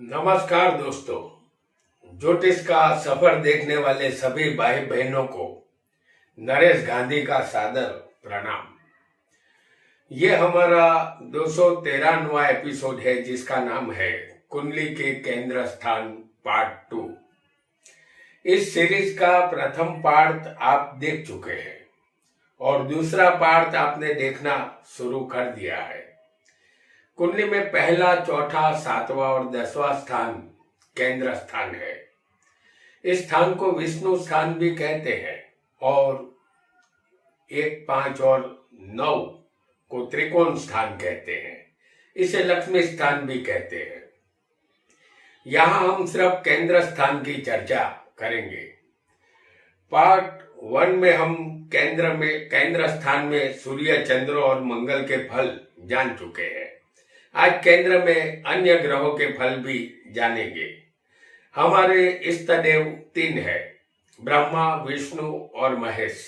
नमस्कार दोस्तों। ज्योतिष का सफर देखने वाले सभी भाई बहनों को नरेश गांधी का सादर प्रणाम। ये हमारा 213वां एपिसोड है जिसका नाम है कुंडली के केंद्र स्थान पार्ट 2। इस सीरीज का प्रथम पार्ट आप देख चुके हैं और दूसरा पार्ट आपने देखना शुरू कर दिया है। कुंडली में पहला, चौथा, 7वां और 10वां स्थान केंद्र स्थान है। इस स्थान को विष्णु स्थान भी कहते हैं और 1, 5 और 9 को त्रिकोण स्थान कहते हैं। इसे लक्ष्मी स्थान भी कहते हैं। यहाँ हम सिर्फ केंद्र स्थान की चर्चा करेंगे। पार्ट 1 में हम केंद्र स्थान में सूर्य, चंद्र और मंगल के फल जान चुके हैं। आज केंद्र में अन्य ग्रहों के फल भी जानेंगे। हमारे इष्ट देव 3 है, ब्रह्मा, विष्णु और महेश।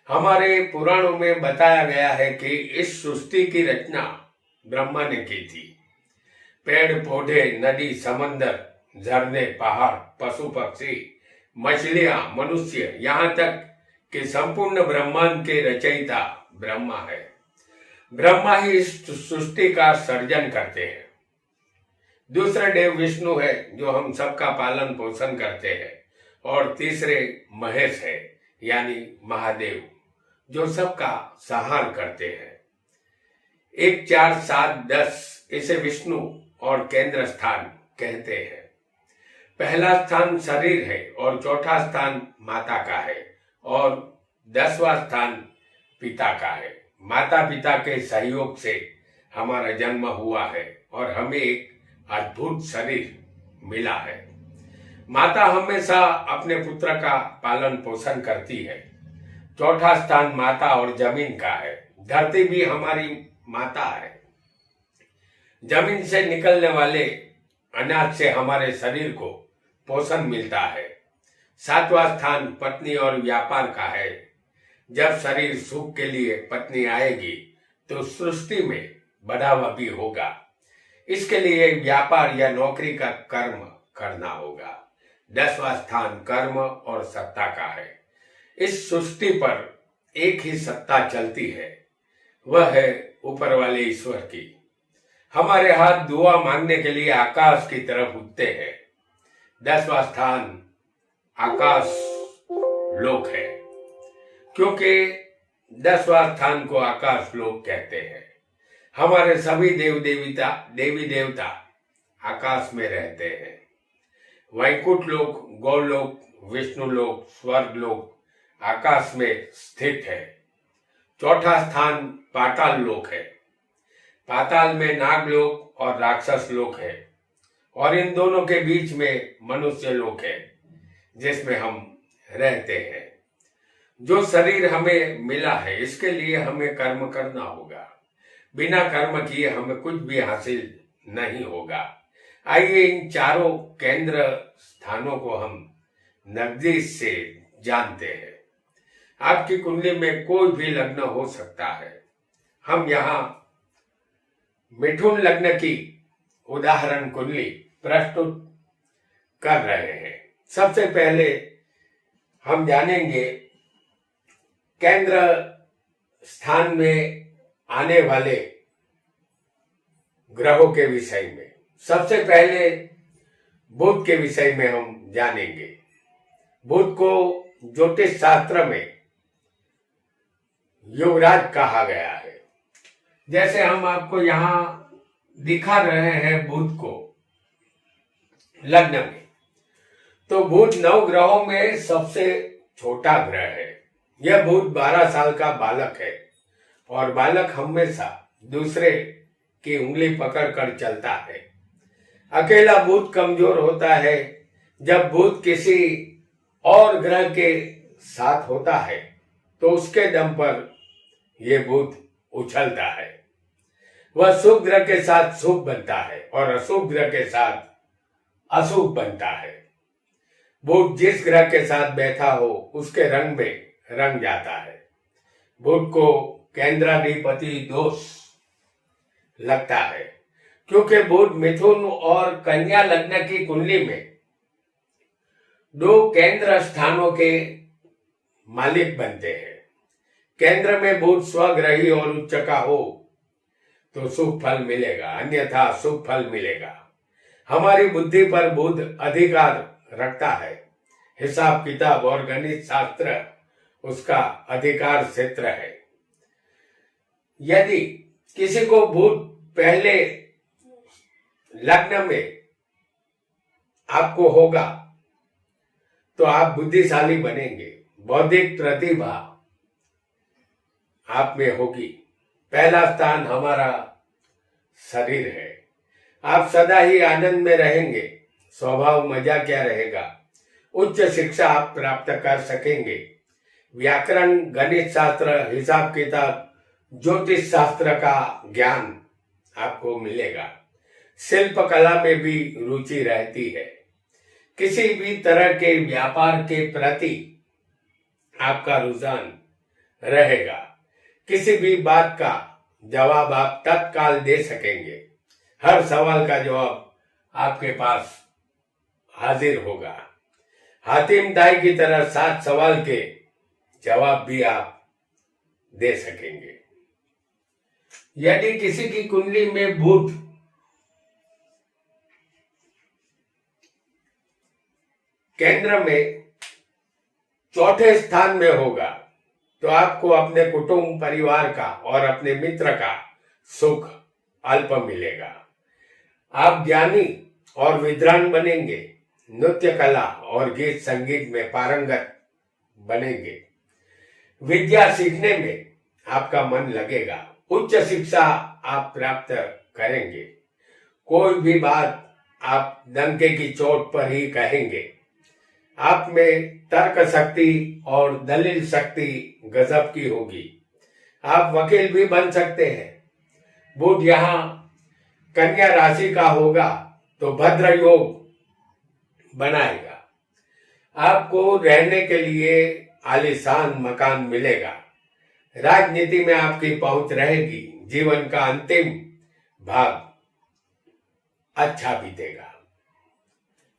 हमारे पुराणों में बताया गया है कि इस सृष्टि की रचना ब्रह्मा ने की थी। पेड़ पौधे, नदी, समंदर, झरने, पहाड़, पशु पक्षी, मछलियां, मनुष्य, यहाँ तक कि संपूर्ण ब्रह्मांड के रचयिता ब्रह्मा है। ब्रह्मा ही इस सृष्टि का सर्जन करते हैं। दूसरे देव विष्णु है जो हम सबका पालन पोषण करते हैं और तीसरे महेश है यानी महादेव जो सबका संहार करते हैं। 1, 4, 7, 10 इसे विष्णु और केंद्र स्थान कहते हैं। पहला स्थान शरीर है और चौथा स्थान माता का है और 10वां स्थान पिता का है। माता पिता के सहयोग से हमारा जन्म हुआ है और हमें एक अद्भुत शरीर मिला है। माता हमेशा अपने पुत्र का पालन पोषण करती है। चौथा स्थान माता और जमीन का है। धरती भी हमारी माता है। जमीन से निकलने वाले अनाज से हमारे शरीर को पोषण मिलता है। 7वां स्थान पत्नी और व्यापार का है। जब शरीर सुख के लिए पत्नी आएगी तो सृष्टि में बढ़ावा भी होगा। इसके लिए व्यापार या नौकरी का कर्म करना होगा। 10वां स्थान कर्म और सत्ता का है। इस सृष्टि पर एक ही सत्ता चलती है, वह है ऊपर वाले ईश्वर की। हमारे हाथ दुआ मांगने के लिए आकाश की तरफ उठते हैं। 10वां स्थान आकाश लोक है क्योंकि 10वां स्थान को आकाश लोक कहते हैं। हमारे सभी देवी देवता आकाश में रहते हैं। वैकुंठ लोक, गौलोक, विष्णु लोक, स्वर्ग लोक आकाश में स्थित है। चौथा स्थान पाताल लोक है। पाताल में नागलोक और राक्षस लोक है और इन दोनों के बीच में मनुष्य लोक है जिसमें हम रहते हैं। जो शरीर हमें मिला है इसके लिए हमें कर्म करना होगा। बिना कर्म किए हमें कुछ भी हासिल नहीं होगा। आइए इन चारों केंद्र स्थानों को हम नजदीक से जानते हैं। आपकी कुंडली में कोई भी लग्न हो सकता है। हम यहाँ मिथुन लग्न की उदाहरण कुंडली प्रस्तुत कर रहे हैं। सबसे पहले हम जानेंगे केंद्र स्थान में आने वाले ग्रहों के विषय में। सबसे पहले बुध के विषय में हम जानेंगे। बुध को ज्योतिष शास्त्र में युवराज कहा गया है। जैसे हम आपको यहाँ दिखा रहे हैं बुध को लग्न में, तो बुध 9 ग्रहों में सबसे छोटा ग्रह है। यह बुध 12 साल का बालक है और बालक हमेशा दूसरे की उंगली पकड़कर चलता है। अकेला बुध कमजोर होता है। जब बुध किसी और ग्रह के साथ होता है तो उसके दम पर यह बुध उछलता है। वह शुभ ग्रह के साथ शुभ बनता है और अशुभ ग्रह के साथ अशुभ बनता है। बुध जिस ग्रह के साथ बैठा हो उसके रंग में रंग जाता है। बुध को केंद्राधिपति दोष लगता है क्योंकि बुध मिथुन और कन्या लग्न की कुंडली में दो केंद्र स्थानों के मालिक बनते हैं। केंद्र में बुध स्वग्रही और उच्च का हो तो शुभ फल मिलेगा, अन्यथा शुभ फल मिलेगा। हमारी बुद्धि पर बुध अधिकार रखता है। हिसाब किताब और गणित शास्त्र उसका अधिकार क्षेत्र है। यदि किसी को बुध पहले लग्न में आपको होगा तो आप बुद्धिशाली बनेंगे, बौद्धिक प्रतिभा आप में होगी। पहला स्थान हमारा शरीर है। आप सदा ही आनंद में रहेंगे, स्वभाव मजा क्या रहेगा। उच्च शिक्षा आप प्राप्त कर सकेंगे। व्याकरण, गणित शास्त्र, हिसाब किताब, ज्योतिष शास्त्र का ज्ञान आपको मिलेगा। शिल्प कला में भी रुचि रहती है। किसी भी तरह के व्यापार के प्रति आपका रुझान रहेगा। किसी भी बात का जवाब आप तत्काल दे सकेंगे। हर सवाल का जवाब आपके पास हाजिर होगा। हातिम ताई की तरह 7 सवाल के जवाब भी आप दे सकेंगे। यदि किसी की कुंडली में बुध केंद्र में चौथे स्थान में होगा तो आपको अपने कुटुंब परिवार का और अपने मित्र का सुख अल्प मिलेगा। आप ज्ञानी और विद्वान बनेंगे। नृत्य कला और गीत संगीत में पारंगत बनेंगे। विद्या सीखने में आपका मन लगेगा। उच्च शिक्षा आप प्राप्त करेंगे। कोई भी बात आप डंके की चोट पर ही कहेंगे। आप में तर्क शक्ति और दलील शक्ति गजब की होगी। आप वकील भी बन सकते हैं। बुध यहाँ कन्या राशि का होगा तो भद्र योग बनाएगा। आपको रहने के लिए आलीशान मकान मिलेगा। राजनीति में आपकी पहुंच रहेगी। जीवन का अंतिम भाग अच्छा बीतेगा।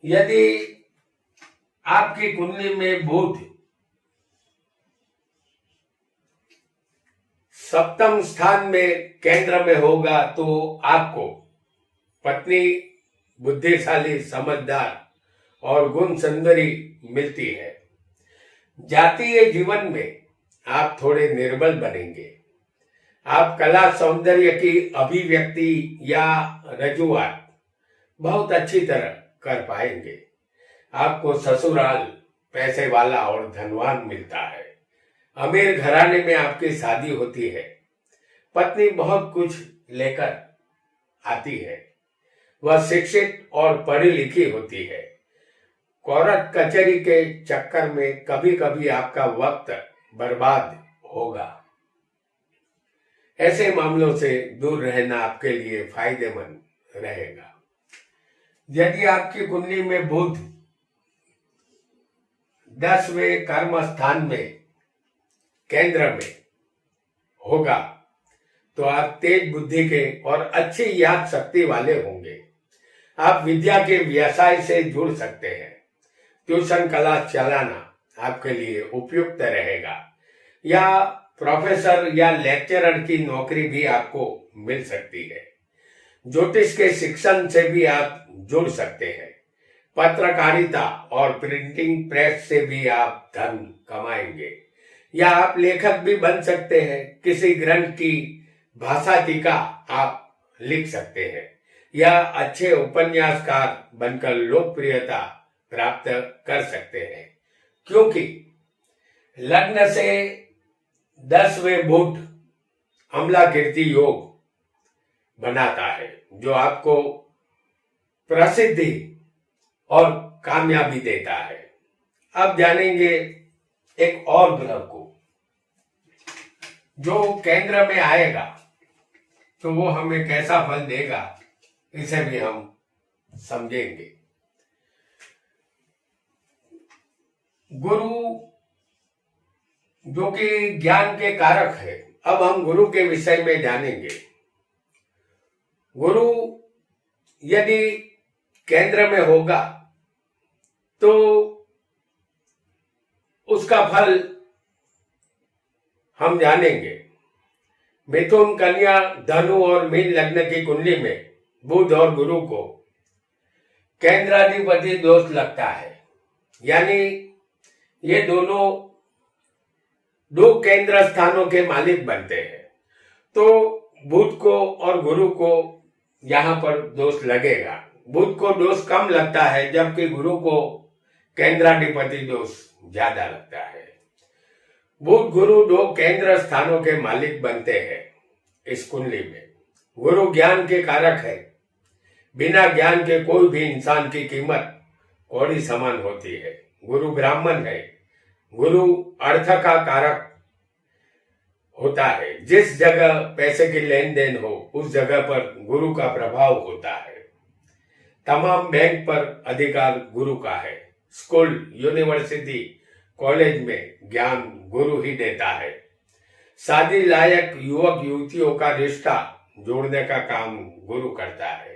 यदि आपकी कुंडली में बुध सप्तम स्थान में केंद्र में होगा तो आपको पत्नी बुद्धिशाली, समझदार और गुण सुंदरी मिलती है। जातीय जीवन में आप थोड़े निर्बल बनेंगे। आप कला सौंदर्य की अभिव्यक्ति या रजूआत बहुत अच्छी तरह कर पाएंगे। आपको ससुराल पैसे वाला और धनवान मिलता है। अमीर घराने में आपकी शादी होती है। पत्नी बहुत कुछ लेकर आती है। वह शिक्षित और पढ़ी लिखी होती है। कोर्ट कचहरी के चक्कर में कभी कभी आपका वक्त बर्बाद होगा। ऐसे मामलों से दूर रहना आपके लिए फायदेमंद रहेगा। यदि आपकी कुंडली में बुध 10वें कर्म स्थान में केंद्र में होगा तो आप तेज बुद्धि के और अच्छी याद शक्ति वाले होंगे। आप विद्या के व्यवसाय से जुड़ सकते हैं। ट्यूशन क्लास चलाना आपके लिए उपयुक्त रहेगा या प्रोफेसर या लेक्चरर की नौकरी भी आपको मिल सकती है। ज्योतिष के शिक्षण से भी आप जुड़ सकते हैं। पत्रकारिता और प्रिंटिंग प्रेस से भी आप धन कमाएंगे या आप लेखक भी बन सकते हैं। किसी ग्रंथ की भाषा टीका आप लिख सकते हैं या अच्छे उपन्यासकार बनकर लोकप्रियता प्राप्त कर सकते हैं, क्योंकि लग्न से 10वें बुध अम्ला कीर्ति योग बनाता है जो आपको प्रसिद्धि और कामयाबी देता है। अब जानेंगे एक और ग्रह को जो केंद्र में आएगा तो वो हमें कैसा फल देगा, इसे भी हम समझेंगे। गुरु जो कि ज्ञान के कारक है। अब हम गुरु के विषय में जानेंगे। गुरु यदि केंद्र में होगा तो उसका फल हम जानेंगे। मिथुन, कन्या, धनु और मीन लग्न की कुंडली में बुध और गुरु को केंद्राधिपति दोष लगता है, यानी ये दोनों दो केंद्र स्थानों के मालिक बनते हैं। तो बुध को और गुरु को यहां पर दोष लगेगा। बुध को दोष कम लगता है, जबकि गुरु को केंद्राधिपति दोष ज्यादा लगता है। बुध गुरु दो केंद्र स्थानों के मालिक बनते हैं इस कुंडली में। गुरु ज्ञान के कारक है। बिना ज्ञान के कोई भी इंसान की कीमत कौड़ी समान होती है। गुरु ब्राह्मण है। गुरु अर्थ का कारक होता है। जिस जगह पैसे की लेन देन हो उस जगह पर गुरु का प्रभाव होता है। तमाम बैंक पर अधिकार गुरु का है। स्कूल, यूनिवर्सिटी, कॉलेज में ज्ञान गुरु ही देता है। शादी लायक युवक युवतियों का रिश्ता जोड़ने का काम गुरु करता है।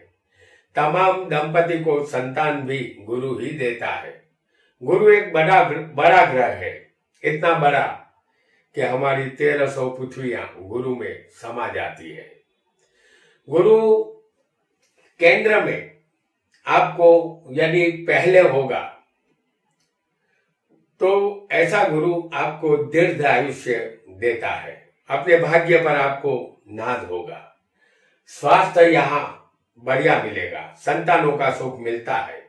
तमाम दंपति को संतान भी गुरु ही देता है। गुरु एक बड़ा ग्रह है, इतना बड़ा कि हमारी 1300 पृथ्वियां गुरु में समा जाती है। गुरु केंद्र में आपको यदि पहले होगा तो ऐसा गुरु आपको दीर्घ आयुष्य देता है। अपने भाग्य पर आपको नाज होगा। स्वास्थ्य यहाँ बढ़िया मिलेगा। संतानों का सुख मिलता है।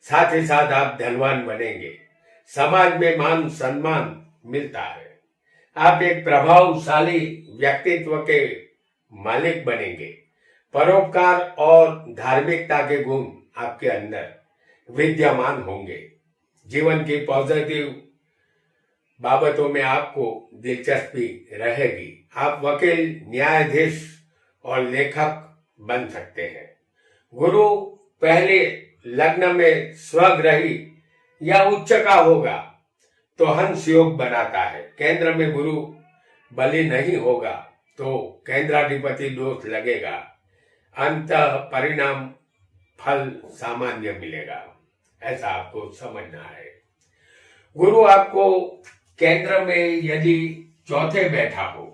साथ ही साथ आप धनवान बनेंगे। समाज में मान सम्मान मिलता है। आप एक प्रभावशाली व्यक्तित्व के मालिक बनेंगे। परोपकार और धार्मिकता के गुण आपके अंदर विद्यमान होंगे। जीवन की पॉजिटिव बाबतों में आपको दिलचस्पी रहेगी। आप वकील, न्यायाधीश और लेखक बन सकते हैं। गुरु पहले लग्न में स्वग्रही या उच्च का होगा तो हंस योग बनाता है। केंद्र में गुरु बलि नहीं होगा तो केंद्राधिपति दोष लगेगा। अंत परिणाम फल सामान्य मिलेगा। ऐसा आपको समझना है। गुरु आपको केंद्र में यदि चौथे बैठा हो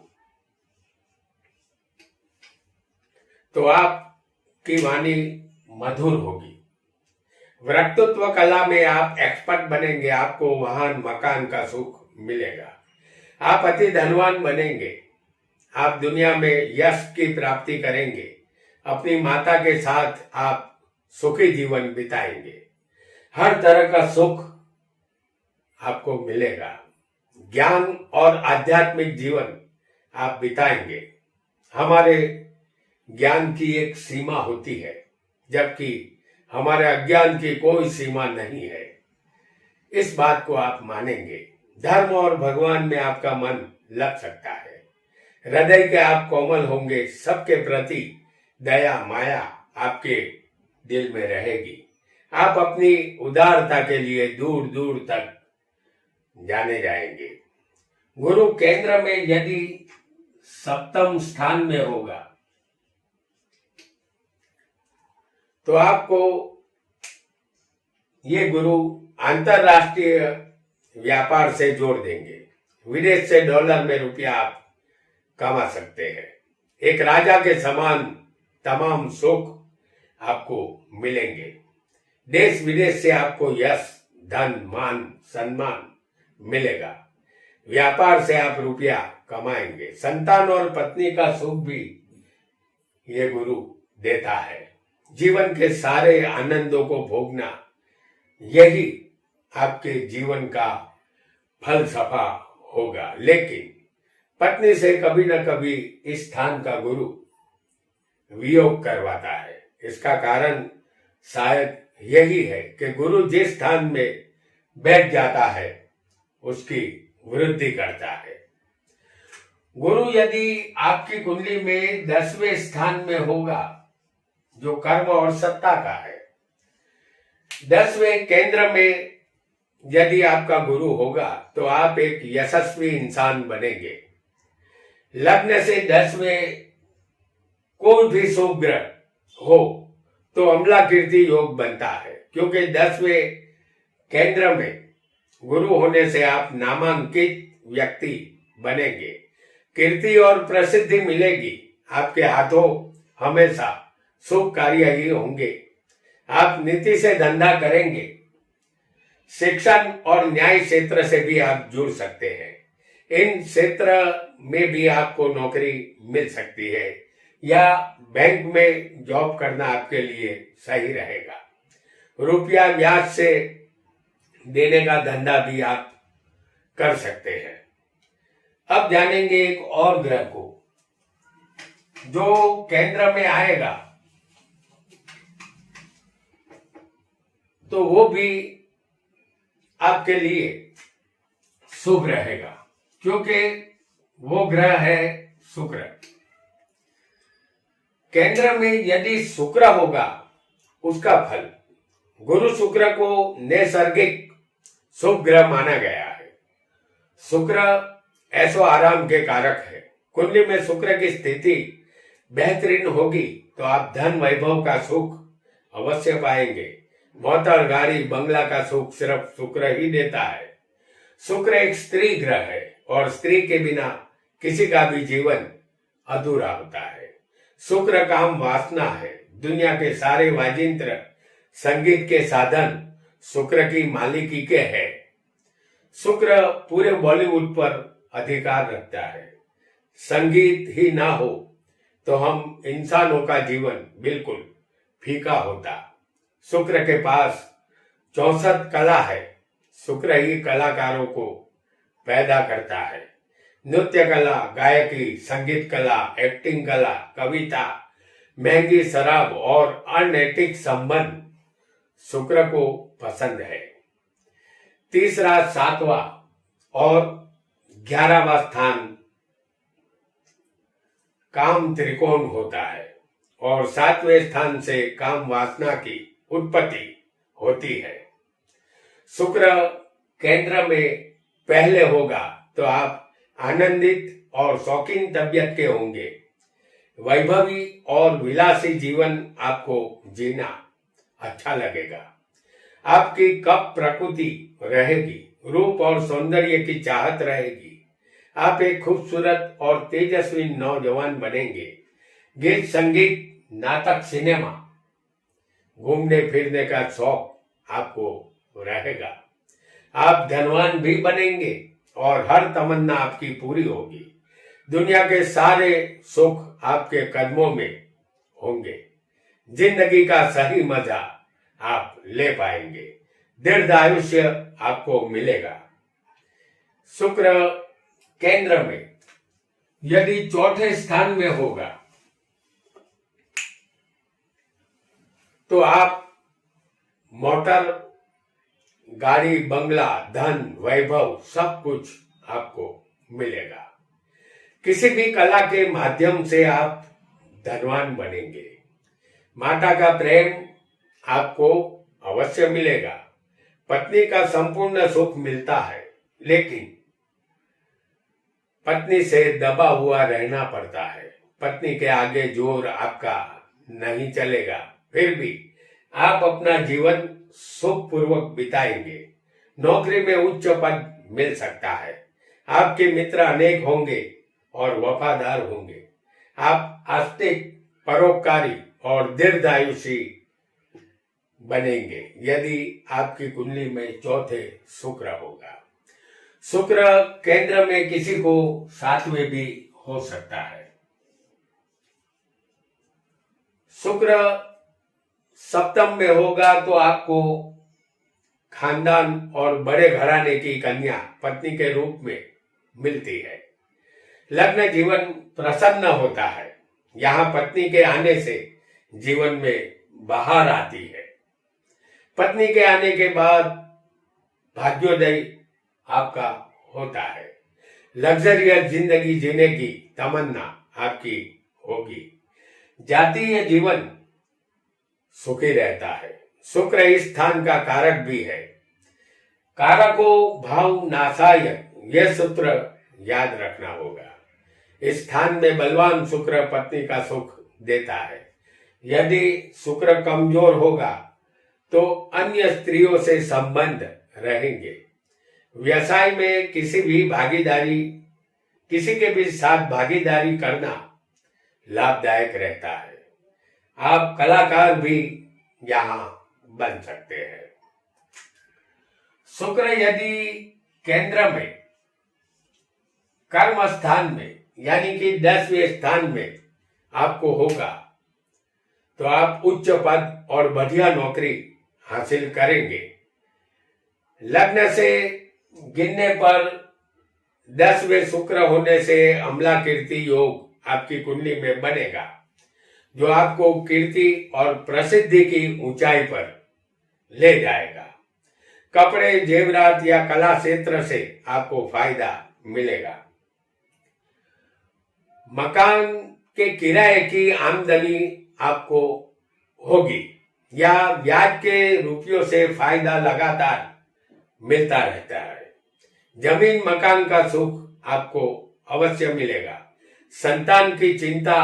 तो आपकी वाणी मधुर होगी। वक्तृत्व कला में आप एक्सपर्ट बनेंगे। आपको वाहन मकान का सुख मिलेगा। आप अति धनवान बनेंगे। आप दुनिया में यश की प्राप्ति करेंगे। अपनी माता के साथ आप सुखी जीवन बिताएंगे। हर तरह का सुख आपको मिलेगा। ज्ञान और आध्यात्मिक जीवन आप बिताएंगे। हमारे ज्ञान की एक सीमा होती है, जबकि हमारे अज्ञान की कोई सीमा नहीं है। इस बात को आप मानेंगे। धर्म और भगवान में आपका मन लग सकता है। हृदय के आप कोमल होंगे। सबके प्रति दया माया आपके दिल में रहेगी। आप अपनी उदारता के लिए दूर दूर तक जाने जाएंगे। गुरु केंद्र में यदि सप्तम स्थान में होगा तो आपको ये गुरु अंतरराष्ट्रीय व्यापार से जोड़ देंगे। विदेश से डॉलर में रुपया आप कमा सकते हैं। एक राजा के समान तमाम सुख आपको मिलेंगे। देश विदेश से आपको यश, धन, मान, सम्मान मिलेगा। व्यापार से आप रुपया कमाएंगे। संतान और पत्नी का सुख भी ये गुरु देता है। जीवन के सारे आनंदों को भोगना, यही आपके जीवन का फलसफा होगा। लेकिन पत्नी से कभी न कभी इस स्थान का गुरु वियोग करवाता है। इसका कारण शायद यही है कि गुरु जिस स्थान में बैठ जाता है उसकी वृद्धि करता है। गुरु यदि आपकी कुंडली में 10वें स्थान में होगा, जो कर्म और सत्ता का है, 10वें केंद्र में यदि आपका गुरु होगा तो आप एक यशस्वी इंसान बनेंगे। लग्न से 10वें कोई भी शुभ ग्रह हो तो अम्ला कीर्ति योग बनता है, क्योंकि 10वें केंद्र में गुरु होने से आप नामांकित व्यक्ति बनेंगे। कीर्ति और प्रसिद्धि मिलेगी। आपके हाथों हमेशा शुभ कार्य ही होंगे। आप नीति से धंधा करेंगे। शिक्षण और न्याय क्षेत्र से भी आप जुड़ सकते हैं। इन क्षेत्र में भी आपको नौकरी मिल सकती है या बैंक में जॉब करना आपके लिए सही रहेगा। रुपया ब्याज से देने का धंधा भी आप कर सकते हैं। अब जानेंगे एक और ग्रह को जो केंद्र में आएगा, तो वो भी आपके लिए शुभ रहेगा, क्योंकि वो ग्रह है शुक्र। केंद्र में यदि शुक्र होगा, उसका फल गुरु शुक्र को नैसर्गिक शुभ ग्रह माना गया है। शुक्र ऐशो आराम के कारक है। कुंडली में शुक्र की स्थिति बेहतरीन होगी तो आप धन वैभव का सुख अवश्य पाएंगे। मोटर गाड़ी बंगला का सुख सिर्फ शुक्र ही देता है। शुक्र एक स्त्री ग्रह है और स्त्री के बिना किसी का भी जीवन अधूरा होता है। शुक्र काम वासना है। दुनिया के सारे वाजिंत्र संगीत के साधन शुक्र की मालिकी के है। शुक्र पूरे बॉलीवुड पर अधिकार रखता है। संगीत ही ना हो तो हम इंसानों का जीवन बिल्कुल फीका होता। शुक्र के पास 64 कला है। शुक्र ही कलाकारों को पैदा करता है। नृत्य कला, गायकी, संगीत कला, एक्टिंग कला, कविता, महंगी शराब और अनैतिक संबंध शुक्र को पसंद है। तीसरा, 7वां और 11वां स्थान काम त्रिकोण होता है और 7वें स्थान से काम वासना की उत्पत्ति होती है। शुक्र केंद्र में पहले होगा तो आप आनंदित और शौकीन तबीयत के होंगे। वैभवी और विलासी जीवन आपको जीना अच्छा लगेगा। आपकी कप प्रकृति रहेगी। रूप और सौंदर्य की चाहत रहेगी। आप एक खूबसूरत और तेजस्वी नौजवान बनेंगे। गीत, संगीत, नाटक, सिनेमा, घूमने फिरने का शौक आपको रहेगा। आप धनवान भी बनेंगे और हर तमन्ना आपकी पूरी होगी। दुनिया के सारे सुख आपके कदमों में होंगे। जिंदगी का सही मजा आप ले पाएंगे। दीर्घ आयुष्य आपको मिलेगा। शुक्र केंद्र में यदि 4थे स्थान में होगा तो आप मोटर, गाड़ी, बंगला, धन, वैभव सब कुछ आपको मिलेगा। किसी भी कला के माध्यम से आप धनवान बनेंगे। माता का प्रेम आपको अवश्य मिलेगा। पत्नी का संपूर्ण सुख मिलता है, लेकिन पत्नी से दबा हुआ रहना पड़ता है। पत्नी के आगे जोर आपका नहीं चलेगा। फिर भी आप अपना जीवन सुखपूर्वक बिताएंगे। नौकरी में उच्च पद मिल सकता है। आपके मित्र अनेक होंगे और वफादार होंगे। आप आस्तिक, परोपकारी और दीर्घायुषी बनेंगे यदि आपकी कुंडली में 4थे शुक्र होगा। शुक्र केंद्र में किसी को 7वें भी हो सकता है। शुक्र सप्तम में होगा तो आपको खानदान और बड़े घराने की कन्या पत्नी के रूप में मिलती है। लग्न जीवन प्रसन्न होता है। यहाँ पत्नी के आने से जीवन में बहार आती है। पत्नी के आने के बाद भाग्योदय आपका होता है। लग्जरियस जिंदगी जीने की तमन्ना आपकी होगी। जातीय जीवन सुखी रहता है। शुक्र इस स्थान का कारक भी है। कारको भाव नाशाय, यह सूत्र याद रखना होगा। इस स्थान में बलवान शुक्र पत्नी का सुख देता है। यदि शुक्र कमजोर होगा तो अन्य स्त्रियों से संबंध रहेंगे। व्यवसाय में किसी के भी साथ भागीदारी करना लाभदायक रहता है। आप कलाकार भी यहाँ बन सकते हैं। शुक्र यदि केंद्र में, कर्म स्थान में, यानी कि 10वें स्थान में आपको होगा तो आप उच्च पद और बढ़िया नौकरी हासिल करेंगे। लग्न से गिनने पर 10वें शुक्र होने से अम्ला कीर्ति योग आपकी कुंडली में बनेगा, जो आपको कीर्ति और प्रसिद्धि की ऊंचाई पर ले जाएगा। कपड़े, जेवरात या कला क्षेत्र से आपको फायदा मिलेगा। मकान के किराए की आमदनी आपको होगी या ब्याज के रुपयों से फायदा लगातार मिलता रहता है। जमीन मकान का सुख आपको अवश्य मिलेगा। संतान की चिंता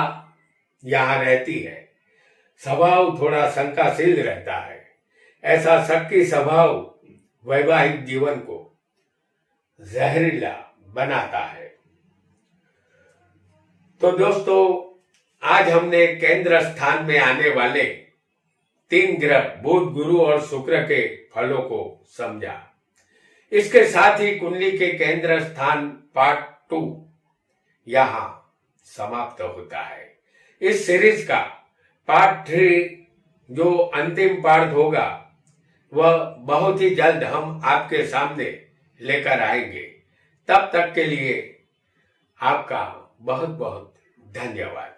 यहाँ रहती है। स्वभाव थोड़ा शंकाशील रहता है। ऐसा शक्की स्वभाव वैवाहिक जीवन को जहरीला बनाता है। तो दोस्तों, आज हमने केंद्र स्थान में आने वाले 3 ग्रह बुध, गुरु और शुक्र के फलों को समझा। इसके साथ ही कुंडली के केंद्र स्थान पार्ट 2 यहाँ समाप्त होता है। इस सीरीज का पार्ट 3 जो अंतिम पार्ट होगा वह बहुत ही जल्द हम आपके सामने लेकर आएंगे। तब तक के लिए आपका बहुत बहुत धन्यवाद।